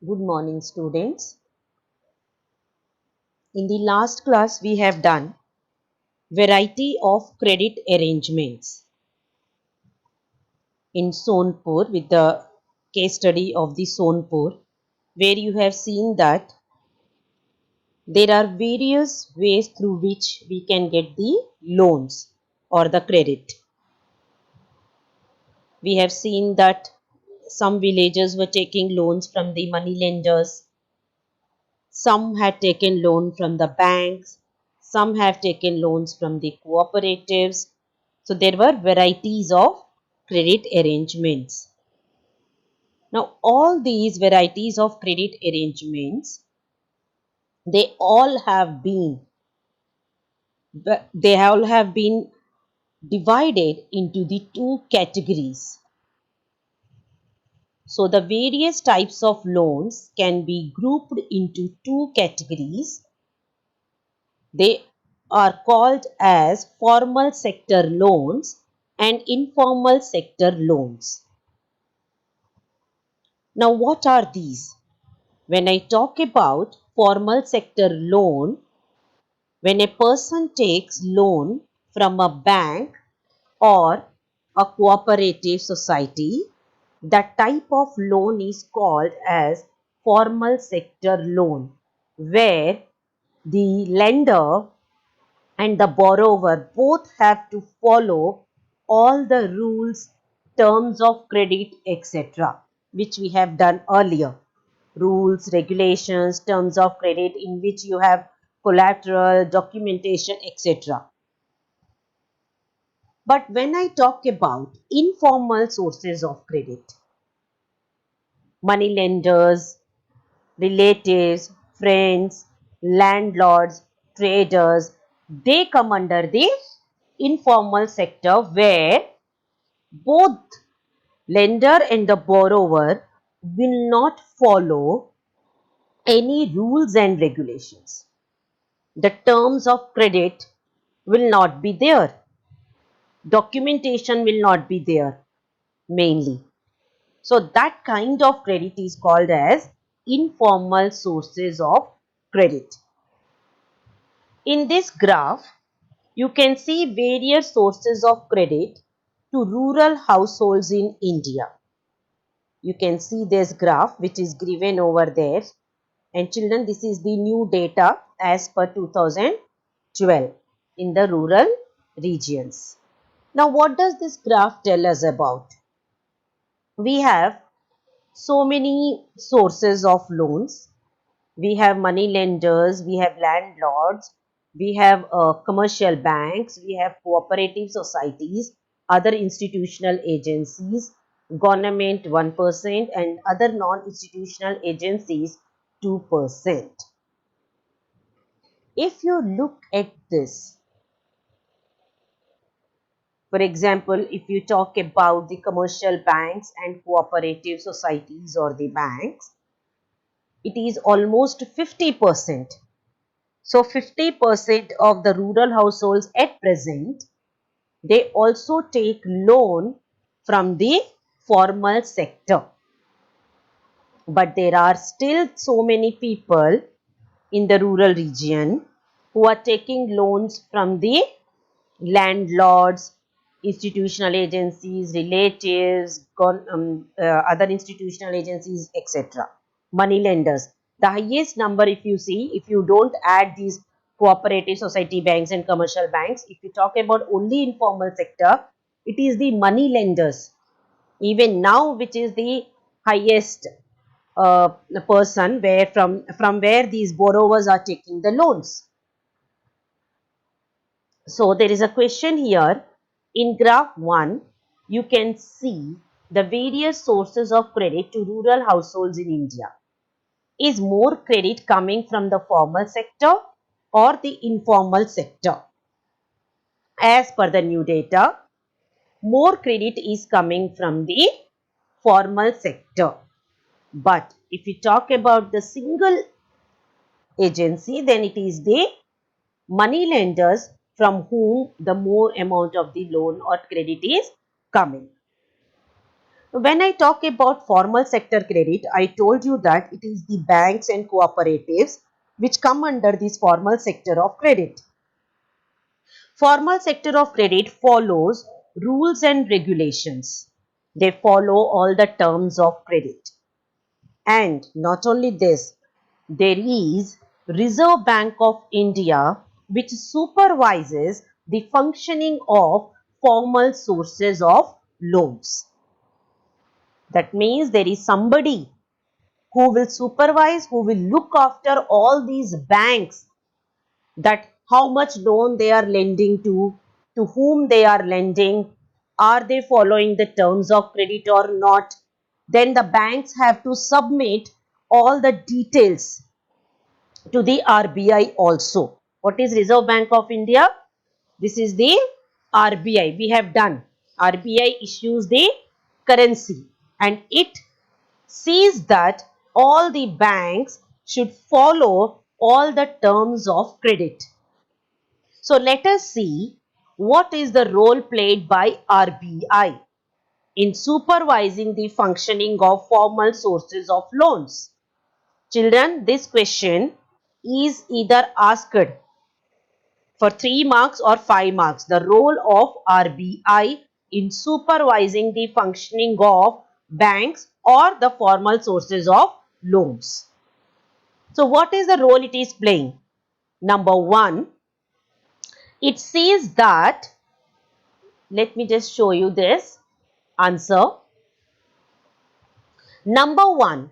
Good morning, students. In the last class, we have done variety of credit arrangements in Sonpur with the case study of the Sonpur, where you have seen that there are various ways through which we can get the loans or the credit. We have seen that some villagers were taking loans from the money lenders. Some had taken loan from the banks, some have taken loans from the cooperatives. So there were varieties of credit arrangements. Now all these varieties of credit arrangements, they all have been they all have been divided into the two categories. So the various types of loans can be grouped into two categories. They are called as formal sector loans and informal sector loans. Now, what are these? When I talk about formal sector loan, when a person takes loan from a bank or a cooperative society, that type of loan is called as formal sector loan, where the lender and the borrower both have to follow all the rules, terms of credit, etc., which we have done earlier. Rules, regulations, terms of credit in which you have collateral, documentation, etc. But when I talk about informal sources of credit, money lenders, relatives, friends, landlords, traders, they come under the informal sector where both lender and the borrower will not follow any rules and regulations. The terms of credit will not be there. Documentation will not be there mainly. So that kind of credit is called as informal sources of credit. In this graph, you can see various sources of credit to rural households in India. You can see this graph which is given over there, and children, this is the new data as per 2012 in the rural regions. Now what does this graph tell us about? We have so many sources of loans. We have money lenders, we have landlords, we have commercial banks, we have cooperative societies, other institutional agencies, government 1%, and other non-institutional agencies 2%. If you look at this, for example, if you talk about the commercial banks and cooperative societies or the banks, it is almost 50%. So 50% of the rural households at present, they also take loan from the formal sector. But there are still so many people in the rural region who are taking loans from the landlords, institutional agencies, relatives, other institutional agencies, etc. Money lenders. The highest number, if you see, if you don't add these cooperative society banks and commercial banks, if you talk about only informal sector, it is the money lenders. Even now, which is the highest person where from where these borrowers are taking the loans. So there is a question here. In graph 1, you can see the various sources of credit to rural households in India. Is more credit coming from the formal sector or the informal sector? As per the new data, more credit is coming from the formal sector. But if you talk about the single agency, then it is the money lenders from whom the more amount of the loan or credit is coming. When I talk about formal sector credit, I told you that it is the banks and cooperatives which come under this formal sector of credit. Formal sector of credit follows rules and regulations. They follow all the terms of credit. And not only this, there is Reserve Bank of India which supervises the functioning of formal sources of loans. That means there is somebody who will supervise, who will look after all these banks, that how much loan they are lending to whom they are lending, are they following the terms of credit or not. Then the banks have to submit all the details to the RBI also. What is Reserve Bank of India? This is the RBI. We have done. RBI issues the currency and it sees that all the banks should follow all the terms of credit. So let us see what is the role played by RBI in supervising the functioning of formal sources of loans. Children, this question is either asked for 3 marks or 5 marks. The role of RBI in supervising the functioning of banks or the formal sources of loans. So what is the role it is playing? Number 1, it says that, let me just show you this answer. Number 1,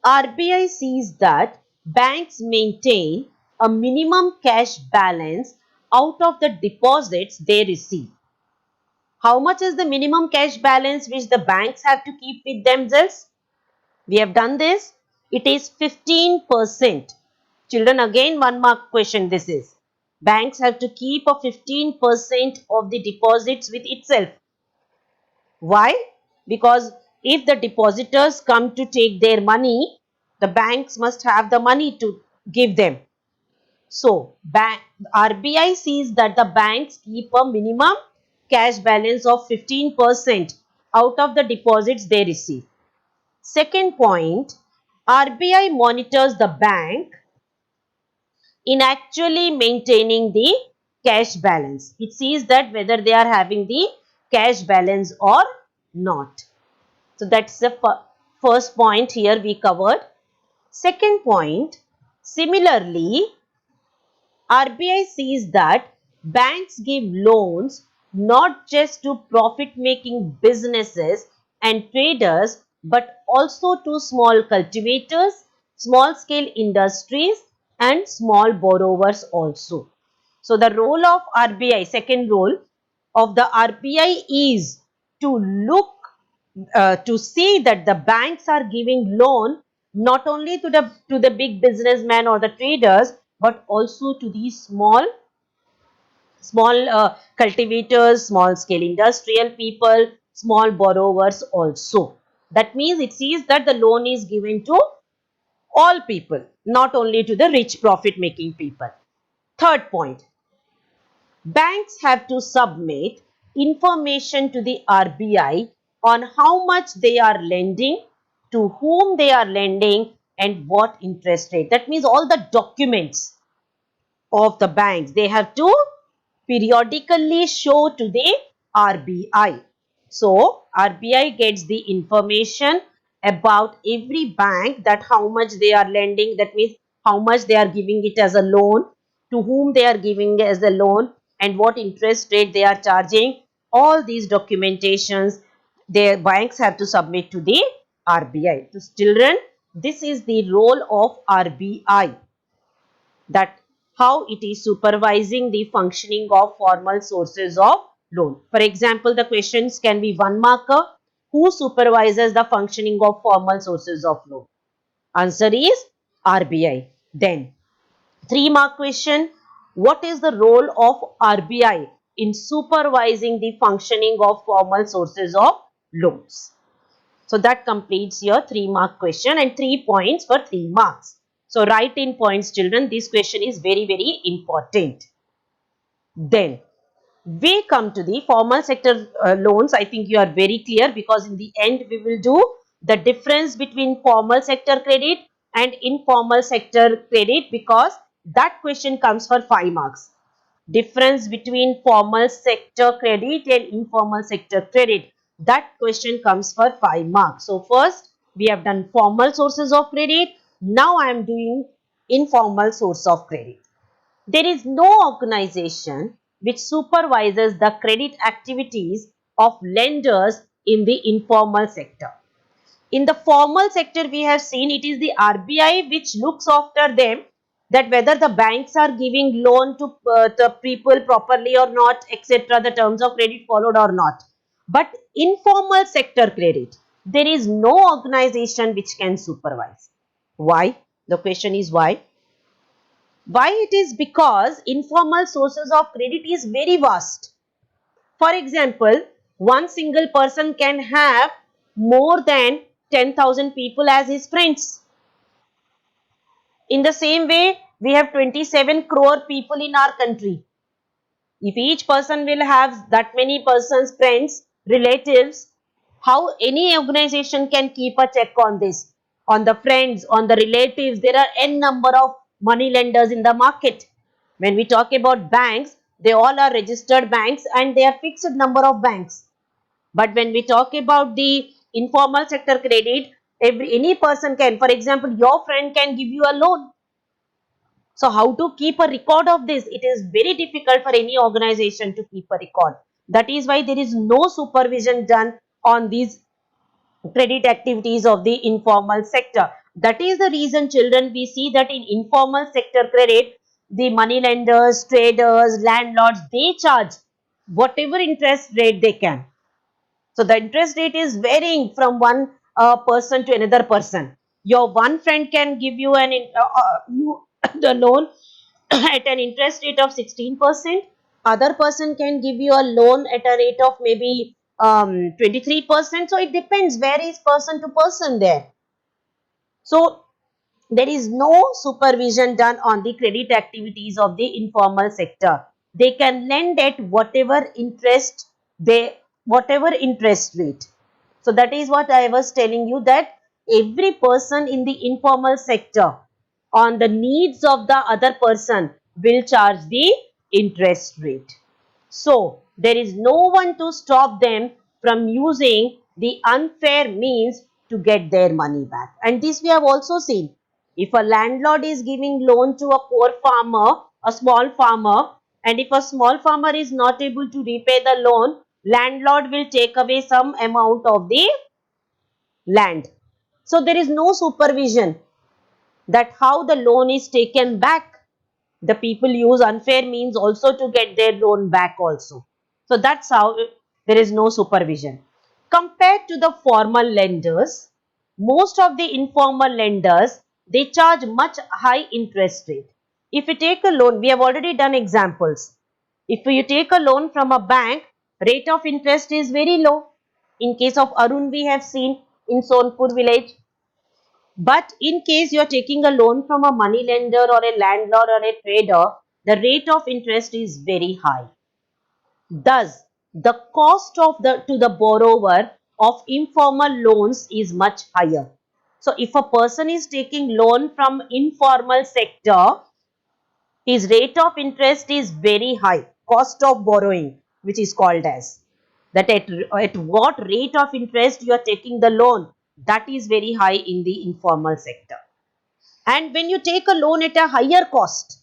RBI sees that banks maintain a minimum cash balance out of the deposits they receive. How much is the minimum cash balance which the banks have to keep with themselves? We have done this. It is 15%. Children, again 1 mark question this is. Banks have to keep a 15% of the deposits with itself. Why? Because if the depositors come to take their money, the banks must have the money to give them. So, RBI sees that the banks keep a minimum cash balance of 15% out of the deposits they receive. Second point, RBI monitors the bank in actually maintaining the cash balance. It sees that whether they are having the cash balance or not. So that's the first point here we covered. Second point, similarly, RBI sees that banks give loans not just to profit-making businesses and traders but also to small cultivators, small-scale industries and small borrowers also. So the role of RBI, second role of the RBI is to look to see that the banks are giving loan not only to the big businessmen or the traders but also to these small cultivators, small scale industrial people, small borrowers also. That means it sees that the loan is given to all people, not only to the rich profit making people. Third point, banks have to submit information to the RBI on how much they are lending, to whom they are lending, and what interest rate. That means all the documents of the banks they have to periodically show to the RBI. So, RBI gets the information about every bank, that how much they are lending, that means how much they are giving it as a loan, to whom they are giving as a loan, and what interest rate they are charging. All these documentations their banks have to submit to the RBI. So, children, this is the role of RBI, that how it is supervising the functioning of formal sources of loan. For example, the questions can be 1 marker. Who supervises the functioning of formal sources of loan? Answer is RBI. Then 3 mark question. What is the role of RBI in supervising the functioning of formal sources of loans? So that completes your 3 mark question and 3 points for 3 marks. So write in points, children. This question is very, very important. Then We come to the formal sector loans. I think you are very clear, because in the end we will do the difference between formal sector credit and informal sector credit, because that question comes for 5 marks. Difference between formal sector credit and informal sector credit, that question comes for 5 marks. So first we have done formal sources of credit. Now I am doing informal source of credit. There is no organization which supervises the credit activities of lenders in the informal sector. In the formal sector, we have seen it is the RBI which looks after them, that whether the banks are giving loan to the people properly or not, etc., the terms of credit followed or not. But informal sector credit, there is no organization which can supervise. Why? The question is why? Why it is? Because informal sources of credit is very vast. For example, one single person can have more than 10,000 people as his friends. In the same way, we have 27 crore people in our country. If each person will have that many persons, friends, relatives, how any organization can keep a check on this? On the friends, on the relatives, there are n number of money lenders in the market. When we talk about banks, they all are registered banks and they are fixed number of banks. But when we talk about the informal sector credit, any person can, for example, your friend can give you a loan. So how to keep a record of this? It is very difficult for any organization to keep a record. That is why there is no supervision done on these credit activities of the informal sector. That is the reason, children, we see that in informal sector credit, the money lenders, traders, landlords, they charge whatever interest rate they can. So the interest rate is varying from one person to another person. Your one friend can give you the loan at an interest rate of 16%. Other person can give you a loan at a rate of maybe 23%. So it depends, varies person to person there. So there is no supervision done on the credit activities of the informal sector. They can lend at whatever interest rate. So that is what I was telling you, that every person in the informal sector, on the needs of the other person, will charge the interest rate. So there is no one to stop them from using the unfair means to get their money back. And this we have also seen. If a landlord is giving loan to a poor farmer, a small farmer, and if a small farmer is not able to repay the loan, landlord will take away some amount of the land. So there is no supervision that how the loan is taken back. The people use unfair means also to get their loan back also. So that's how there is no supervision. Compared to the formal lenders, most of the informal lenders, they charge much high interest rate. If you take a loan, we have already done examples. If you take a loan from a bank, rate of interest is very low. In case of Arun, we have seen in Sonpur village. But in case you are taking a loan from a money lender or a landlord or a trader, the rate of interest is very high. Thus, the cost of the to the borrower of informal loans is much higher. So, if a person is taking loan from informal sector, his rate of interest is very high. Cost of borrowing, which is called as that, at what rate of interest you are taking the loan, that is very high in the informal sector. And when you take a loan at a higher cost,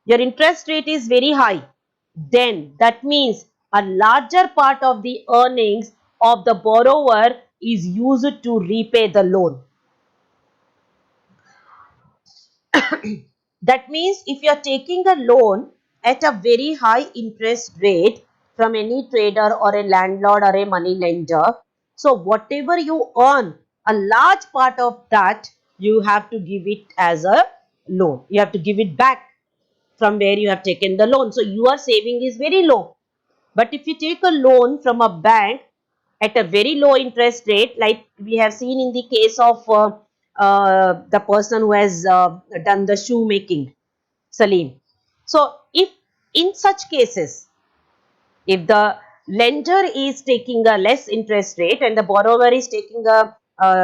your interest rate is very high, then that means a larger part of the earnings of the borrower is used to repay the loan. That means if you are taking a loan at a very high interest rate from any trader or a landlord or a money lender, so whatever you earn, a large part of that you have to give it as a loan. You have to give it back from where you have taken the loan. So your saving is very low. But if you take a loan from a bank at a very low interest rate, like we have seen in the case of the person who has done the shoemaking, Salim. So if in such cases, If the lender is taking a less interest rate and the borrower is taking a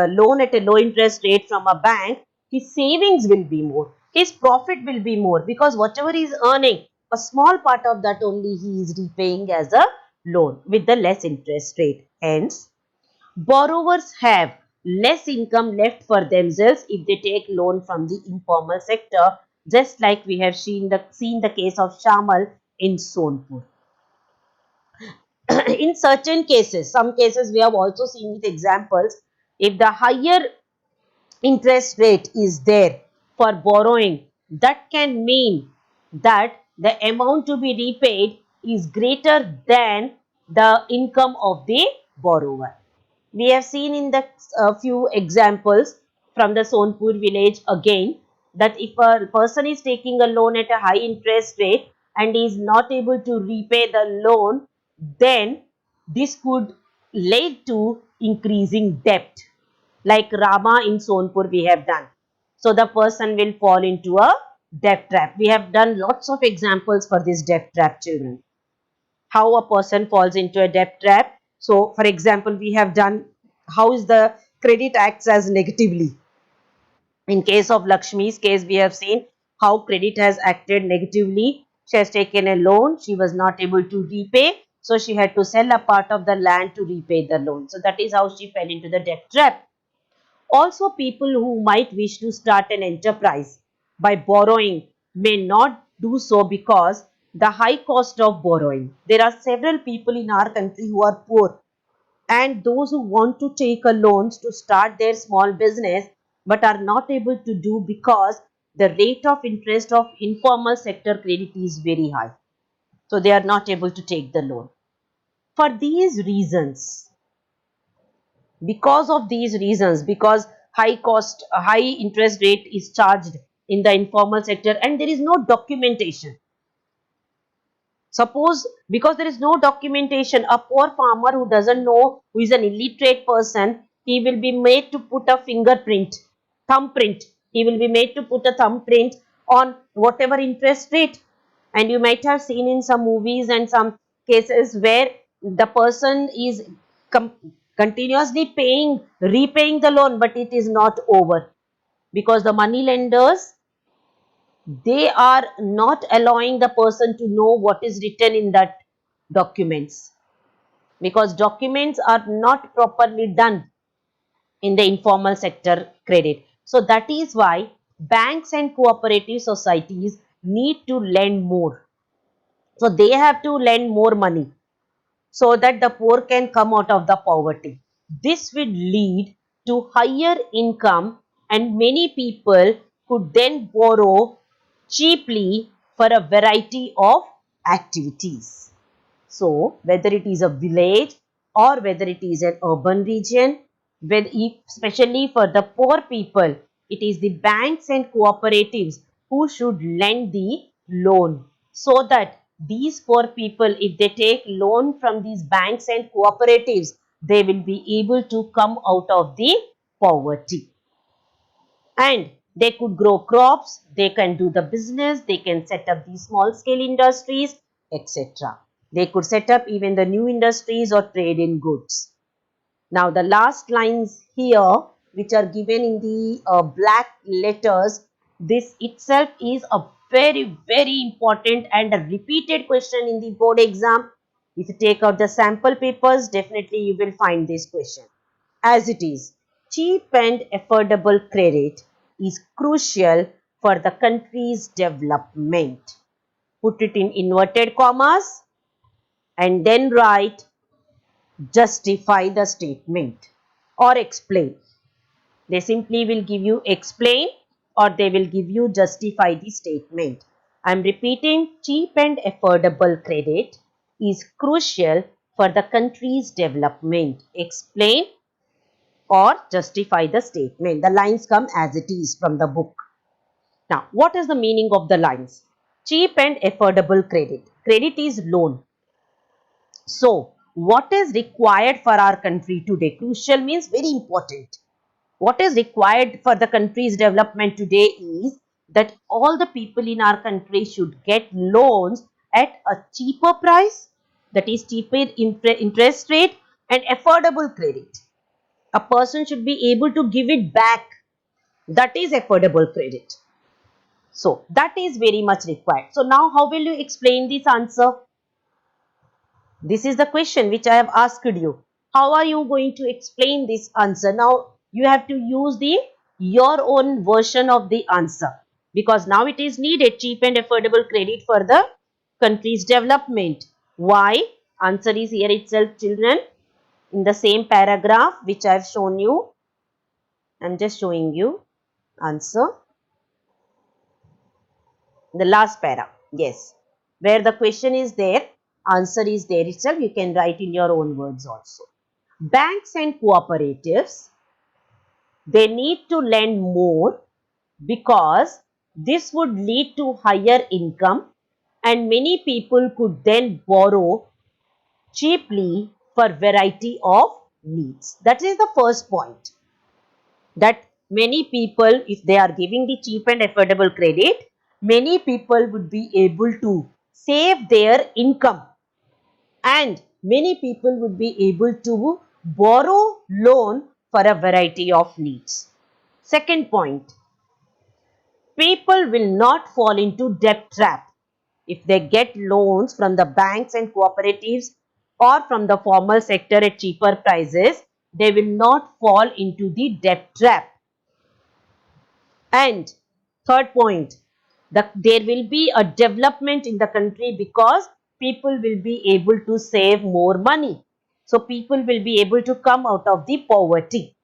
loan at a low interest rate from a bank, his savings will be more, his profit will be more, because whatever he is earning, a small part of that only he is repaying as a loan with the less interest rate. Hence, borrowers have less income left for themselves if they take loan from the informal sector, just like we have seen the case of Shamal in Sonpur. In certain cases, some cases we have also seen with examples, if the higher interest rate is there for borrowing, that can mean that the amount to be repaid is greater than the income of the borrower. We have seen in the few examples from the Sonpur village again, that if a person is taking a loan at a high interest rate and is not able to repay the loan, then this could lead to increasing debt, like Rama in Sonpur we have done. So the person will fall into a debt trap. We have done lots of examples for this debt trap, children. How a person falls into a debt trap. So, for example, we have done how is the credit acts as negatively. In case of Lakshmi's case, we have seen how credit has acted negatively. She has taken a loan, she was not able to repay, so she had to sell a part of the land to repay the loan. So that is how she fell into the debt trap. Also, people who might wish to start an enterprise by borrowing may not do so because the high cost of borrowing. There are several people in our country who are poor, and those who want to take a loans to start their small business but are not able to do because the rate of interest of informal sector credit is very high. So they are not able to take the loan. For these reasons, because of these reasons, because high interest rate is charged in the informal sector and there is no documentation. Suppose because there is no documentation, a poor farmer who doesn't know, who is an illiterate person, he will be made to put a fingerprint, thumbprint. He will be made to put a thumbprint on whatever interest rate. And you might have seen in some movies and some cases where the person is continuously repaying the loan, but it is not over because the money lenders, they are not allowing the person to know what is written in that documents, because documents are not properly done in the informal sector credit. So that is why banks and cooperative societies need to lend more. So they have to lend more money so that the poor can come out of the poverty. This will lead to higher income, and many people could then borrow cheaply for a variety of activities. So, whether it is a village or whether it is an urban region, especially for the poor people, it is the banks and cooperatives who should lend the loan, so that these poor people, if they take loan from these banks and cooperatives, they will be able to come out of the poverty, and they could grow crops, they can do the business, they can set up these small scale industries, etc. They could set up even the new industries or trade in goods. Now the last lines here, which are given in the black letters, this itself is a very important and a repeated question in the board exam. If you take out the sample papers, definitely you will find this question. As it is, cheap and affordable credit is crucial for the country's development. Put it in inverted commas and then write justify the statement or explain. They simply will give you explain or they will give you justify the statement. I am repeating, cheap and affordable credit is crucial for the country's development. Explain or justify the statement. The lines come as it is from the book. Now, what is the meaning of the lines? Cheap and affordable credit. Credit is loan. So, what is required for our country today? Crucial means very important. What is required for the country's development today is that all the people in our country should get loans at a cheaper price. that is cheaper interest rate and affordable credit. A person should be able to give it back. That is affordable credit. So that is very much required. So now how will you explain this answer? This is the question which I have asked you. How are you going to explain this answer? Now you have to use your own version of the answer, because now it is needed cheap and affordable credit for the country's development. Why? Answer is here itself, children, in the same paragraph which I have shown you. I am just showing you answer. The last para, yes, where the question is there, answer is there itself. You can write in your own words also. Banks and cooperatives, they need to lend more because this would lead to higher income and many people could then borrow cheaply for variety of needs. That is the first point, that many people, if they are giving the cheap and affordable credit, many people would be able to save their income and many people would be able to borrow loan for a variety of needs. Second point, people will not fall into debt trap. If they get loans from the banks and cooperatives or from the formal sector at cheaper prices, they will not fall into the debt trap. And third point, there will be a development in the country because people will be able to save more money. So people will be able to come out of the poverty.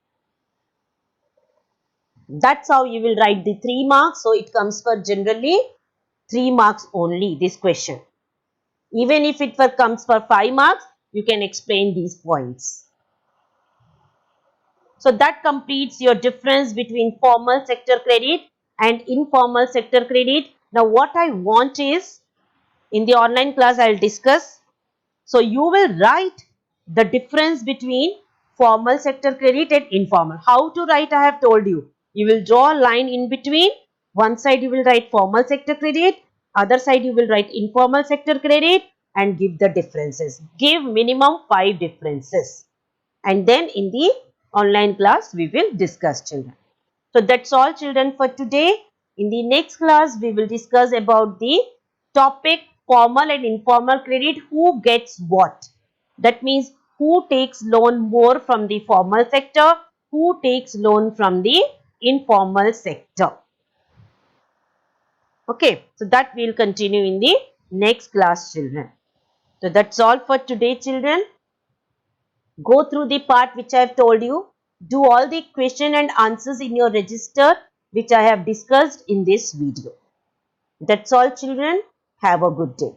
That's how you will write the 3 marks. So it comes for generally 3 marks only, this question. Even if it comes for 5 marks, you can explain these points. So that completes your difference between formal sector credit and informal sector credit. Now what I want is, in the online class I will discuss. So you will write the difference between formal sector credit and informal. How to write I have told you. You will draw a line in between. One side you will write formal sector credit, other side you will write informal sector credit and give the differences. Give minimum 5 differences. And then in the online class we will discuss, children. So that's all, children, for today. In the next class we will discuss about the topic formal and informal credit. Who gets what? That means who takes loan more from the formal sector, who takes loan from the informal sector. Okay, so that will continue in the next class, children. So that's all for today, children. Go through the part which I have told you. Do all the question and answers in your register which I have discussed in this video. That's all, children. Have a good day.